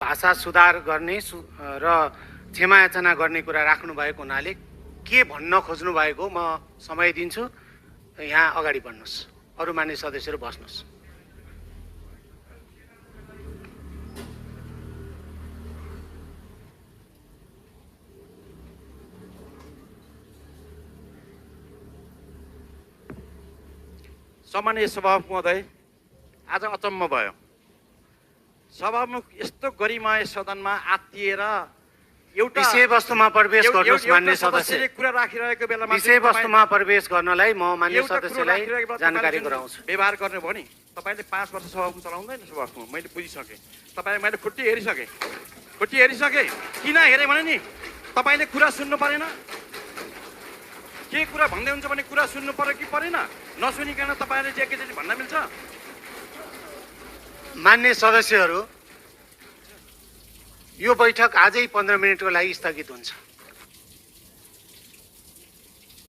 भाषा सुधार गर्ने र क्षमा याचना गर्ने कुरा राख्नु भएको हुनाले के भन्न खोज्नु भएको म समय दिन्छु। यहाँ अगाडि बढ्नुहोस्। अरू मान्य सदस्यहरू बस्नुहोस्। सम्मानीय सभामुख महोदय, आज अचम्म भयो। सभामुख यस्तो गरिमाय सदनमा आत्तिएर एउटा विषयवस्तुमा प्रवेश गर्नुहोस्। मान्य सदस्य कुरा राखिरहेको बेलामा विषयवस्तुमा प्रवेश गर्नलाई म मान्य सदस्यलाई जानकारी गराउँछु। व्यवहार गर्ने भयो नि। तपाईँले 5 वर्ष सभामुख चलाउँदैन सभामुख, मैले बुझिसकेँ। तपाईँ मैले खुट्टी हेरिसकेँ। किन हेरेँ भने नि तपाईँले कुरा सुन्नु परेन। के कुरा भन्दै हुन्छ भने कुरा सुन्नु पर्यो कि परेन? नसुनिकन तपाईँले जे एकैचोटि भन्न मिल्छ? मान्य सदस्यहरू, यो बैठक आजै 15 मिनटको लागि स्थगित हुन्छ।